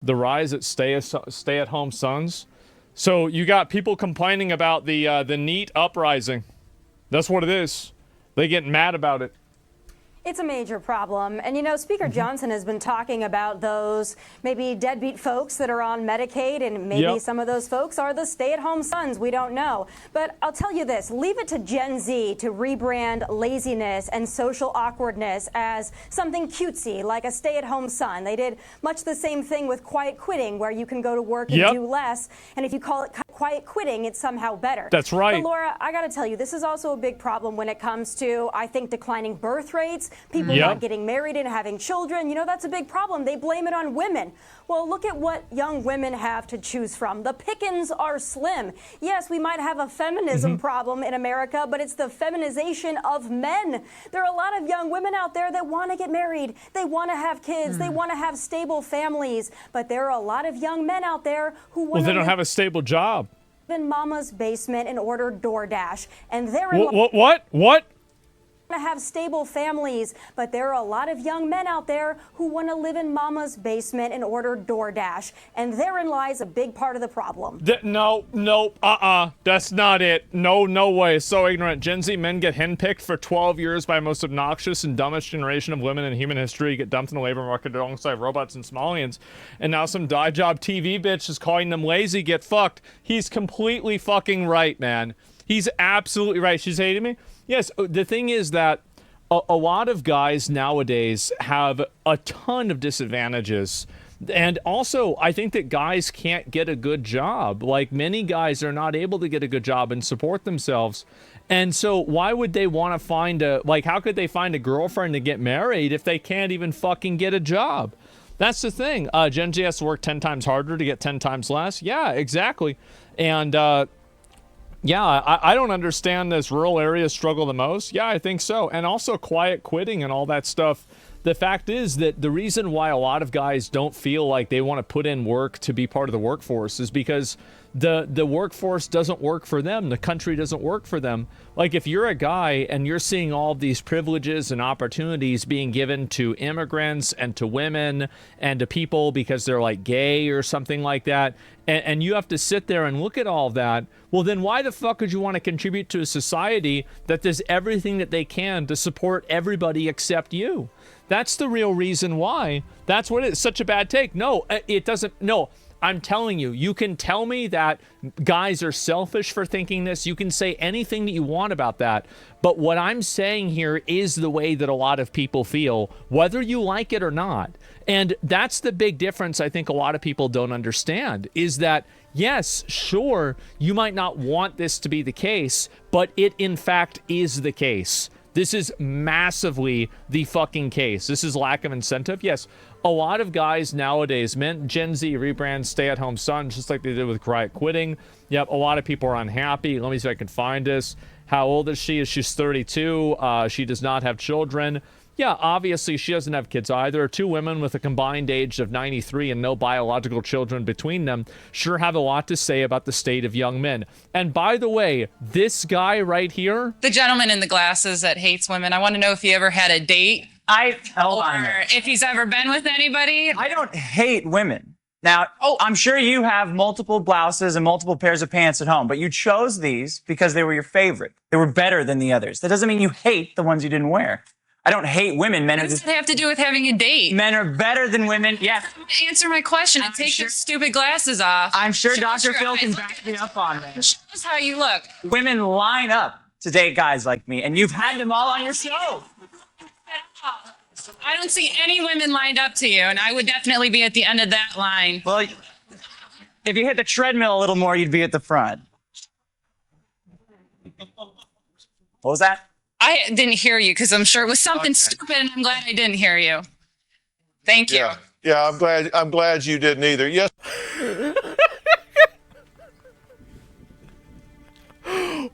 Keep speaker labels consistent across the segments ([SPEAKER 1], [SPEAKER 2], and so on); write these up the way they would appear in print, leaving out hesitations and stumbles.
[SPEAKER 1] the rise at stay-at-home sons. So you got people complaining about the NEET uprising. That's what it is. They get mad about it.
[SPEAKER 2] It's a major problem. And, you know, Speaker Johnson has been talking about those maybe deadbeat folks that are on Medicaid, and maybe some of those folks are the stay-at-home sons. We don't know. But I'll tell you this, leave it to Gen Z to rebrand laziness and social awkwardness as something cutesy, like a stay-at-home son. They did much the same thing with quiet quitting, where you can go to work and do less. And if you call it quiet quitting, it's somehow better.
[SPEAKER 1] That's right.
[SPEAKER 2] But Laura, I got to tell you, this is also a big problem when it comes to, I think, declining birth rates. People not getting married and having children. You know, that's a big problem. They blame it on women. Well, look at what young women have to choose from. The pickings are slim. Yes, we might have a feminism problem in America, but it's the feminization of men. There are a lot of young women out there that want to get married. They want to have kids. They want to have stable families. But there are a lot of young men out there who want
[SPEAKER 1] they don't have a stable job.
[SPEAKER 2] In mama's basement and order DoorDash. And they're
[SPEAKER 1] What?
[SPEAKER 2] To have stable families, but there are a lot of young men out there who want to live in mama's basement and order DoorDash, and therein lies a big part of the problem.
[SPEAKER 1] That's not it. No way. So ignorant. Gen Z men get henpicked for 12 years by most obnoxious and dumbest generation of women in human history, get dumped in the labor market alongside robots and Somalians, and now some die job TV bitch is calling them lazy. Get fucked. He's completely fucking right, man. He's absolutely right. She's hating me. Yes, the thing is that a lot of guys nowadays have a ton of disadvantages. And also, I think that guys can't get a good job. Like, many guys are not able to get a good job and support themselves. And so why would they want to find how could they find a girlfriend to get married if they can't even fucking get a job? That's the thing. Gen Z has to work 10 times harder to get 10 times less. Yeah, exactly. And, I don't understand this rural area struggle the most. Yeah, I think so. And also quiet quitting and all that stuff. The fact is that the reason why a lot of guys don't feel like they want to put in work to be part of the workforce is because the workforce doesn't work for them. The country doesn't work for them. Like, if you're a guy and you're seeing all of these privileges and opportunities being given to immigrants and to women and to people because they're like gay or something like that, and you have to sit there and look at all of that, well, then why the fuck would you want to contribute to a society that does everything that they can to support everybody except you? That's the real reason why. That's what it's such a bad take. No, it doesn't. No, I'm telling you, you can tell me that guys are selfish for thinking this. You can say anything that you want about that. But what I'm saying here is the way that a lot of people feel, whether you like it or not. And that's the big difference I think a lot of people don't understand, is that, yes, sure, you might not want this to be the case, but it in fact is the case. This is massively the fucking case. This is lack of incentive. Yes, a lot of guys nowadays, Gen Z rebrand stay-at-home sons, just like they did with quiet quitting. Yep, a lot of people are unhappy. Let me see if I can find this. How old is she? She's 32. She does not have children. Yeah, obviously she doesn't have kids either. Two women with a combined age of 93 and no biological children between them sure have a lot to say about the state of young men. And by the way, this guy right here,
[SPEAKER 3] the gentleman in the glasses that hates women, I want to know if he ever had a date.
[SPEAKER 4] Hold on.
[SPEAKER 3] If he's ever been with anybody.
[SPEAKER 4] I don't hate women. Now, I'm sure you have multiple blouses and multiple pairs of pants at home, but you chose these because they were your favorite. They were better than the others. That doesn't mean you hate the ones you didn't wear. I don't hate women. Men
[SPEAKER 3] what does it have to do with having a date?
[SPEAKER 4] Men are better than women. Yes.
[SPEAKER 3] Answer my question and take your stupid glasses off.
[SPEAKER 4] I'm sure Dr. Phil can back me up on that.
[SPEAKER 3] Show us how you look.
[SPEAKER 4] Women line up to date guys like me, and you've had them all on your show.
[SPEAKER 3] I don't see any women lined up to you, and I would definitely be at the end of that line.
[SPEAKER 4] Well, if you hit the treadmill a little more, you'd be at the front. What was that?
[SPEAKER 3] I didn't hear you because I'm sure it was something stupid, and I'm glad I didn't hear you. Thank you.
[SPEAKER 5] Yeah, I'm glad you didn't either. Yes.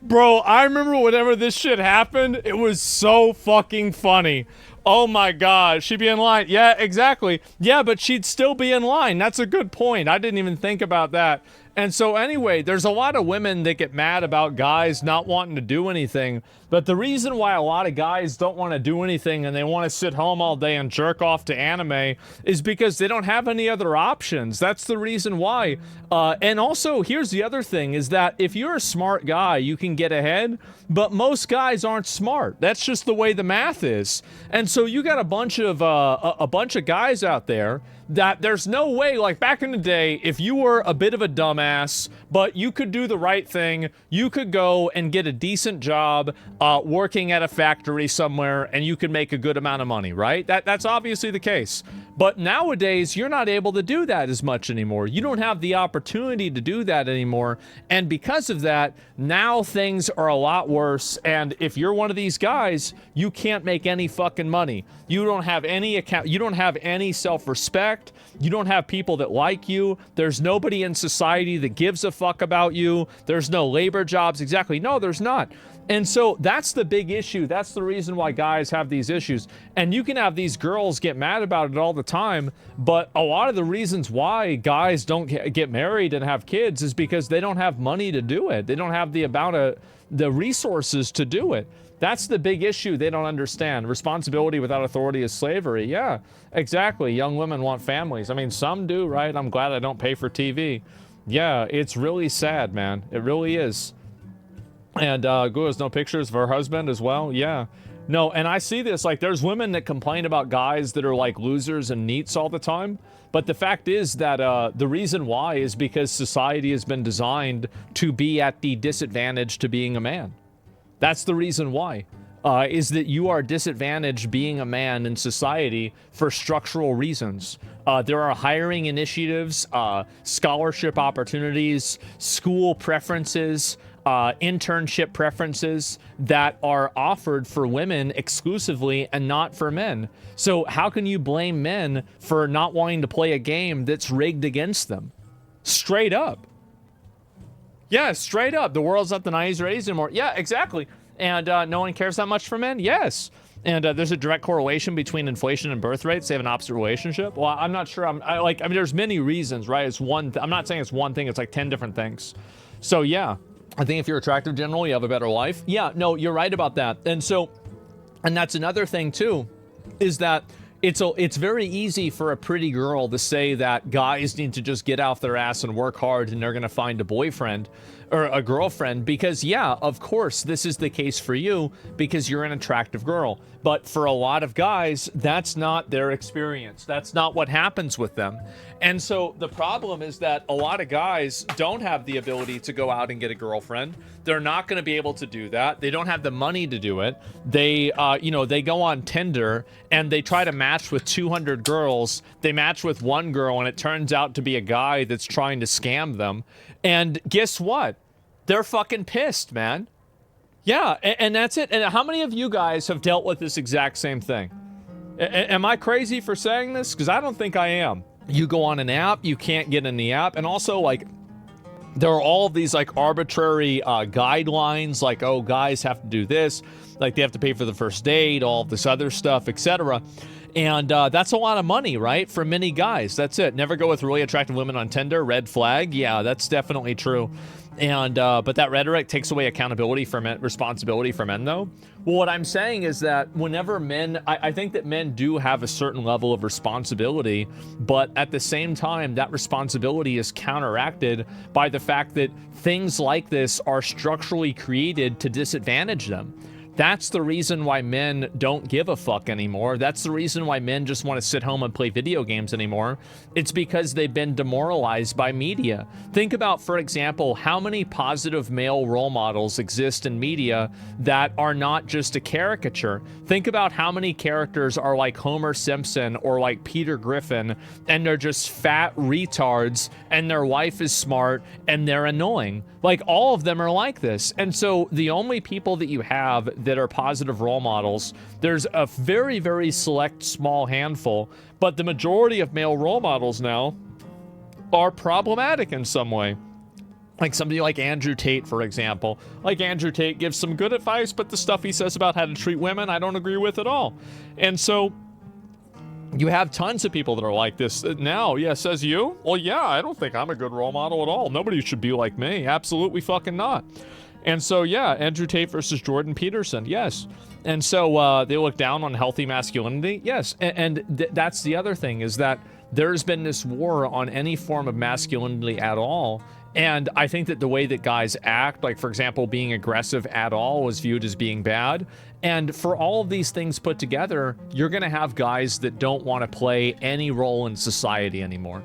[SPEAKER 1] Bro, I remember whenever this shit happened, it was so fucking funny. Oh my God, she'd be in line. Yeah, exactly. Yeah, but she'd still be in line. That's a good point. I didn't even think about that. And so anyway, there's a lot of women that get mad about guys not wanting to do anything. But the reason why a lot of guys don't want to do anything and they want to sit home all day and jerk off to anime is because they don't have any other options. That's the reason why. And also, here's the other thing, is that if you're a smart guy, you can get ahead. But most guys aren't smart. That's just the way the math is. And so you got a bunch of guys out there that there's no way, like back in the day, if you were a bit of a dumbass, but you could do the right thing, you could go and get a decent job working at a factory somewhere, and you could make a good amount of money, right? That's obviously the case. But nowadays, you're not able to do that as much anymore. You don't have the opportunity to do that anymore. And because of that, now things are a lot worse. And if you're one of these guys, you can't make any fucking money. You don't have any account. You don't have any self-respect. You don't have people that like you. There's nobody in society that gives a fuck about you. There's no labor jobs. Exactly. No, there's not. And so that's the big issue. That's the reason why guys have these issues. And you can have these girls get mad about it all the time, but a lot of the reasons why guys don't get married and have kids is because they don't have money to do it. They don't have the amount of the resources to do it. That's the big issue they don't understand. Responsibility without authority is slavery. Yeah, exactly. Young women want families. I mean, some do, right? I'm glad I don't pay for TV. Yeah, it's really sad, man. It really is. And Gu has no pictures of her husband as well. Yeah. No, and I see this, like, there's women that complain about guys that are like losers and neats all the time. But the fact is that the reason why is because society has been designed to be at the disadvantage to being a man. That's the reason why, is that you are disadvantaged being a man in society for structural reasons. There are hiring initiatives, scholarship opportunities, school preferences, internship preferences that are offered for women exclusively and not for men. So how can you blame men for not wanting to play a game that's rigged against them? Straight up. Yeah, straight up. The world's not the 90s or 80s anymore. Yeah, exactly. And no one cares that much for men? Yes. And there's a direct correlation between inflation and birth rates. They have an opposite relationship. Well, I'm not sure. I mean, there's many reasons, right? It's one. I'm not saying it's one thing. It's like 10 different things. So yeah, I think if you're attractive generally, you have a better life. Yeah, no, you're right about that. And so, and that's another thing too, is that it's very easy for a pretty girl to say that guys need to just get off their ass and work hard and they're going to find a boyfriend or a girlfriend, because yeah, of course, this is the case for you because you're an attractive girl. But for a lot of guys, that's not their experience. That's not what happens with them. And so the problem is that a lot of guys don't have the ability to go out and get a girlfriend. They're not going to be able to do that. They don't have the money to do it. They, they go on Tinder and they try to match with 200 girls. They match with one girl and it turns out to be a guy that's trying to scam them. And guess what? They're fucking pissed, man. Yeah, and that's it. And how many of you guys have dealt with this exact same thing? Am I crazy for saying this? Because I don't think I am. You go on an app, you can't get in the app, and also, like, there are all of these, like, arbitrary guidelines, like, oh, guys have to do this, like, they have to pay for the first date, all of this other stuff, etc. And that's a lot of money, right? For many guys. That's it. Never go with really attractive women on Tinder. Red flag. Yeah, that's definitely true. And but that rhetoric takes away accountability for men, responsibility for men, though. Well, what I'm saying is that whenever men, I think that men do have a certain level of responsibility, but at the same time, that responsibility is counteracted by the fact that things like this are structurally created to disadvantage them. That's the reason why men don't give a fuck anymore. That's the reason why men just want to sit home and play video games anymore. It's because they've been demoralized by media. Think about, for example, how many positive male role models exist in media that are not just a caricature. Think about how many characters are like Homer Simpson or like Peter Griffin, and they're just fat retards, and their wife is smart, and they're annoying. Like, all of them are like this. And so the only people that you have that are positive role models, there's a very, very select small handful, but the majority of male role models now are problematic in some way. Like somebody like Andrew Tate, for example. Like, Andrew Tate gives some good advice, but the stuff he says about how to treat women, I don't agree with at all. And so You have tons of people that are like this now. Yeah, says you? Well, yeah, I don't think I'm a good role model at all. Nobody should be like me. Absolutely fucking not. And so, yeah, Andrew Tate versus Jordan Peterson. Yes. And so they look down on healthy masculinity. Yes. And that's the other thing, is that there's been this war on any form of masculinity at all. And I think that the way that guys act, like, for example, being aggressive at all was viewed as being bad. And for all of these things put together, you're going to have guys that don't want to play any role in society anymore.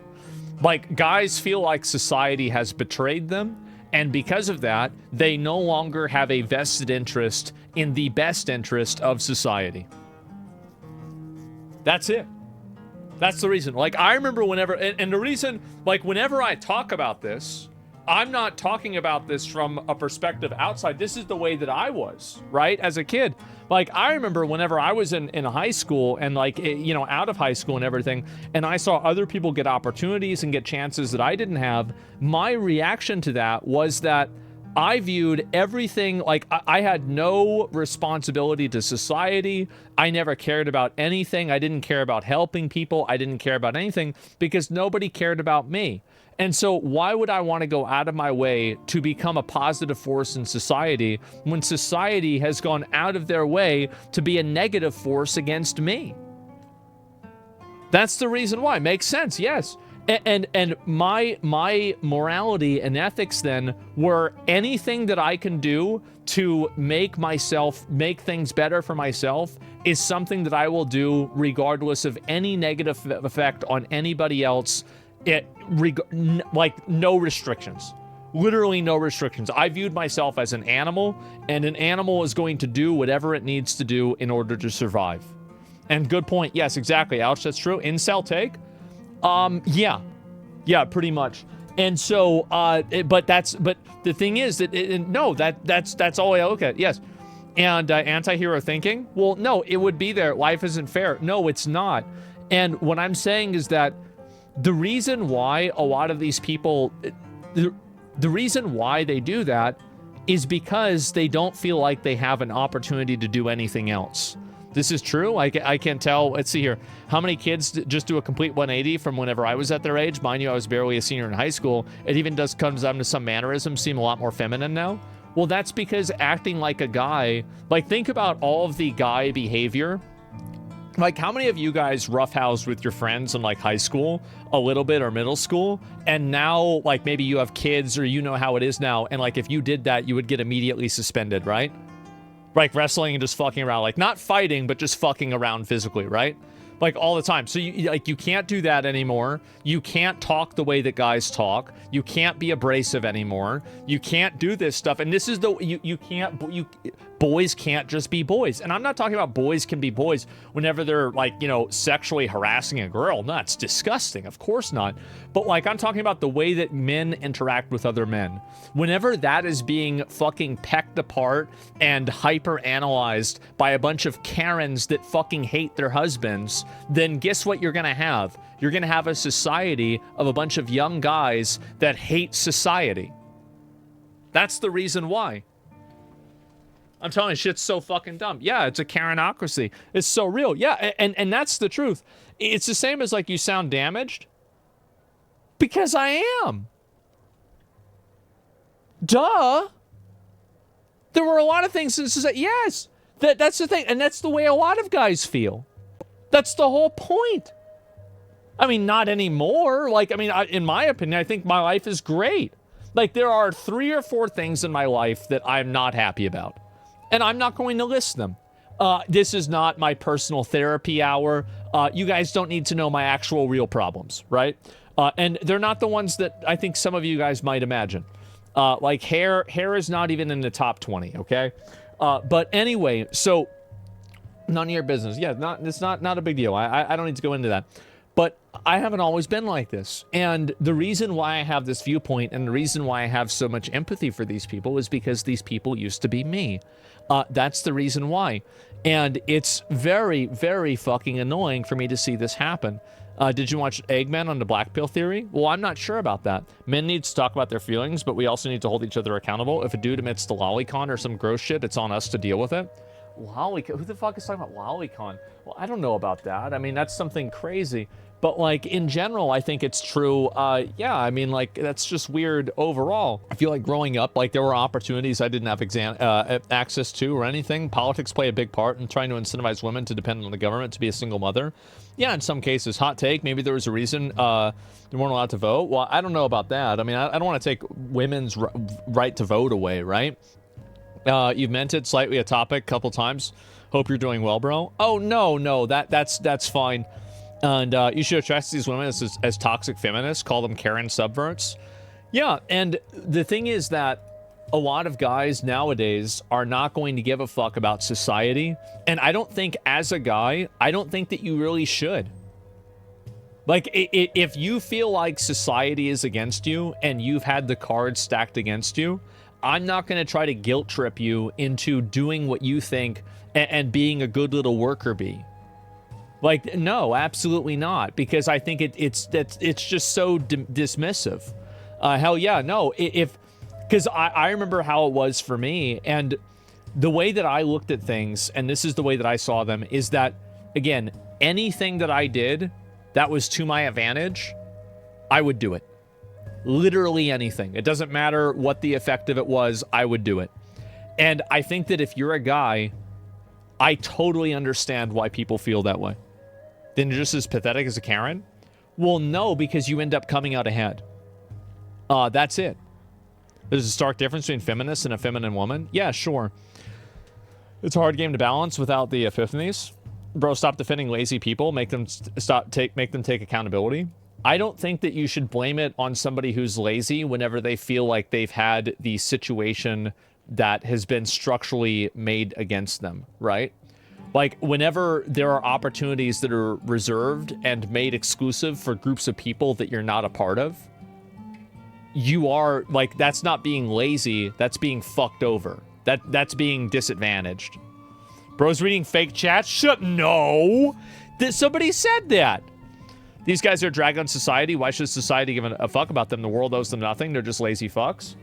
[SPEAKER 1] Like, guys feel like society has betrayed them. And because of that, they no longer have a vested interest in the best interest of society. That's it. That's the reason. Like, I remember whenever, and the reason, like, whenever I talk about this, I'm not talking about this from a perspective outside. This is the way that I was, right, as a kid. Like, I remember whenever I was in high school and, like, you know, out of high school and everything, and I saw other people get opportunities and get chances that I didn't have, my reaction to that was that I viewed everything, like, I had no responsibility to society. I never cared about anything. I didn't care about helping people. I didn't care about anything because nobody cared about me. And so why would I want to go out of my way to become a positive force in society when society has gone out of their way to be a negative force against me? That's the reason why. Makes sense, yes. And my morality and ethics then were anything that I can do to make things better for myself is something that I will do regardless of any negative effect on anybody else. Like, no restrictions. Literally no restrictions. I viewed myself as an animal, and an animal is going to do whatever it needs to do in order to survive. And good point. Yes, exactly, Ouch, that's true. Incel take? Yeah, pretty much. And so, but the thing is that, that's all I look at, yes. And anti-hero thinking? Well, no, it would be there. Life isn't fair. No, it's not. And what I'm saying is that the reason why a lot of these people, the reason why they do that is because they don't feel like they have an opportunity to do anything else. This is true. I can tell. Let's see here. How many kids just do a complete 180 from whenever I was at their age? Mind you, I was barely a senior in high school. It even comes down to some mannerisms seem a lot more feminine now. Well, that's because acting like a guy, like, think about all of the guy behavior. Like, how many of you guys roughhoused with your friends in, like, high school a little bit or middle school, and now, like, maybe you have kids or you know how it is now, and, like, if you did that, you would get immediately suspended, right? Like, wrestling and just fucking around, like, not fighting, but just fucking around physically, right? Like, all the time. So you can't do that anymore. You can't talk the way that guys talk. You can't be abrasive anymore. You can't do this stuff. And this is boys can't just be boys. And I'm not talking about boys can be boys whenever they're, like, you know, sexually harassing a girl. No, it's disgusting. Of course not. But, like, I'm talking about the way that men interact with other men. Whenever that is being fucking pecked apart and hyper-analyzed by a bunch of Karens that fucking hate their husbands, then guess what you're gonna have? You're gonna have a society of a bunch of young guys that hate society. That's the reason why. I'm telling you, shit's so fucking dumb. Yeah, it's a Karenocracy. It's so real. Yeah, and that's the truth. It's the same as, like, you sound damaged. Because I am. Duh. There were a lot of things that said, yes, that's the thing. And that's the way a lot of guys feel. That's the whole point. I mean, not anymore. Like, I mean, in my opinion, I think my life is great. Like, there are 3 or 4 things in my life that I'm not happy about. And I'm not going to list them. This is not my personal therapy hour. You guys don't need to know my actual real problems, right? And they're not the ones that I think some of you guys might imagine. Like, hair is not even in the top 20, okay? But anyway, so none of your business. Yeah, it's not a big deal. I don't need to go into that. But I haven't always been like this. And the reason why I have this viewpoint and the reason why I have so much empathy for these people is because these people used to be me. That's the reason why. And it's very, very fucking annoying for me to see this happen. Did you watch Eggman on the Black Pill Theory? Well, I'm not sure about that. Men need to talk about their feelings, but we also need to hold each other accountable. If a dude emits the lolicon or some gross shit, it's on us to deal with it. Who the fuck is talking about lolicon? Well, I don't know about that. I mean, that's something crazy. But, like, in general, I think it's true. Yeah, I mean, like, that's just weird overall. I feel like growing up, like, there were opportunities I didn't have access to or anything. Politics play a big part in trying to incentivize women to depend on the government to be a single mother. Yeah, in some cases. Hot take. Maybe there was a reason they weren't allowed to vote. Well, I don't know about that. I mean, I don't want to take women's right to vote away, right? You've meant it slightly a topic a couple times. Hope you're doing well, bro. Oh, no, that's fine. And you should address these women as toxic feminists, call them Karen subverts. Yeah, and the thing is that a lot of guys nowadays are not going to give a fuck about society. And I don't think, as a guy, I don't think that you really should. Like, if you feel like society is against you and you've had the cards stacked against you, I'm not going to try to guilt trip you into doing what you think and being a good little worker bee. Like, no, absolutely not, because I think it's just so dismissive. Hell yeah, no, because I remember how it was for me, and the way that I looked at things, and this is the way that I saw them, is that, again, anything that I did that was to my advantage, I would do it. Literally anything. It doesn't matter what the effect of it was, I would do it. And I think that if you're a guy, I totally understand why people feel that way. Then you're just as pathetic as a Karen? Well, no, because you end up coming out ahead. That's it. There's a stark difference between feminists and a feminine woman. Yeah, sure. It's a hard game to balance without the epiphanies. Bro, stop defending lazy people. Make them take accountability. I don't think that you should blame it on somebody who's lazy whenever they feel like they've had the situation that has been structurally made against them, right? Like, whenever there are opportunities that are reserved and made exclusive for groups of people that you're not a part of, you are, like, that's not being lazy, that's being fucked over. That's being disadvantaged. Bro's reading fake chat? No! Somebody said that! These guys are a drag on society. Why should society give a fuck about them? The world owes them nothing. They're just lazy fucks.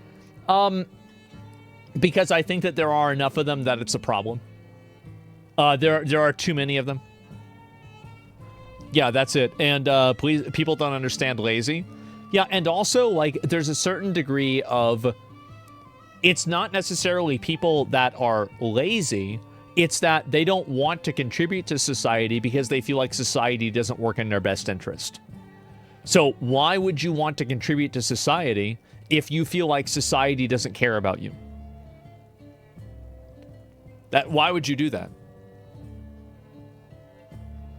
[SPEAKER 1] Because I think that there are enough of them that it's a problem. There are too many of them. Yeah, that's it. And please, people don't understand lazy. Yeah, and also, like, there's a certain degree of... It's not necessarily people that are lazy. It's that they don't want to contribute to society because they feel like society doesn't work in their best interest. So why would you want to contribute to society if you feel like society doesn't care about you? Why would you do that?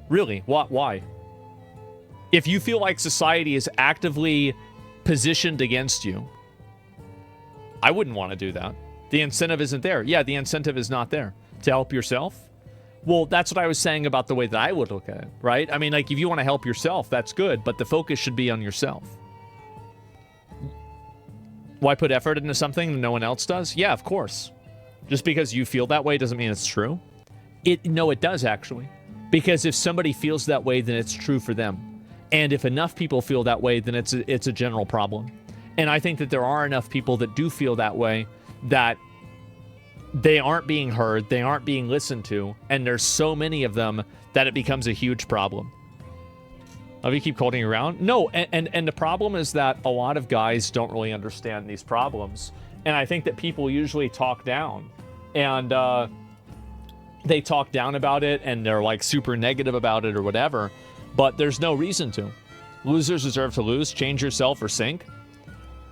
[SPEAKER 1] Really? Why? If you feel like society is actively positioned against you, I wouldn't want to do that. The incentive isn't there. Yeah, the incentive is not there. To help yourself? Well, that's what I was saying about the way that I would look at it, right? I mean, like, if you want to help yourself, that's good, but the focus should be on yourself. Why put effort into something that no one else does? Yeah, of course. Just because you feel that way doesn't mean it's true. No, it does, actually. Because if somebody feels that way, then it's true for them. And if enough people feel that way, then it's a general problem. And I think that there are enough people that do feel that way, that they aren't being heard, they aren't being listened to, and there's so many of them that it becomes a huge problem. Oh, you keep holding around? No, and the problem is that a lot of guys don't really understand these problems. And I think that people usually talk down. And they talk down about it, and they're, like, super negative about it or whatever. But there's no reason to. Losers deserve to lose. Change yourself or sink.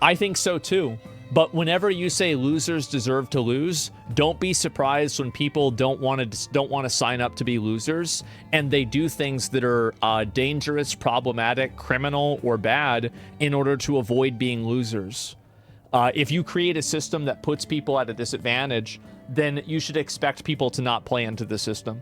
[SPEAKER 1] I think so, too. But whenever you say losers deserve to lose, don't be surprised when people don't want to sign up to be losers, and they do things that are dangerous, problematic, criminal, or bad in order to avoid being losers. If you create a system that puts people at a disadvantage, then you should expect people to not play into the system.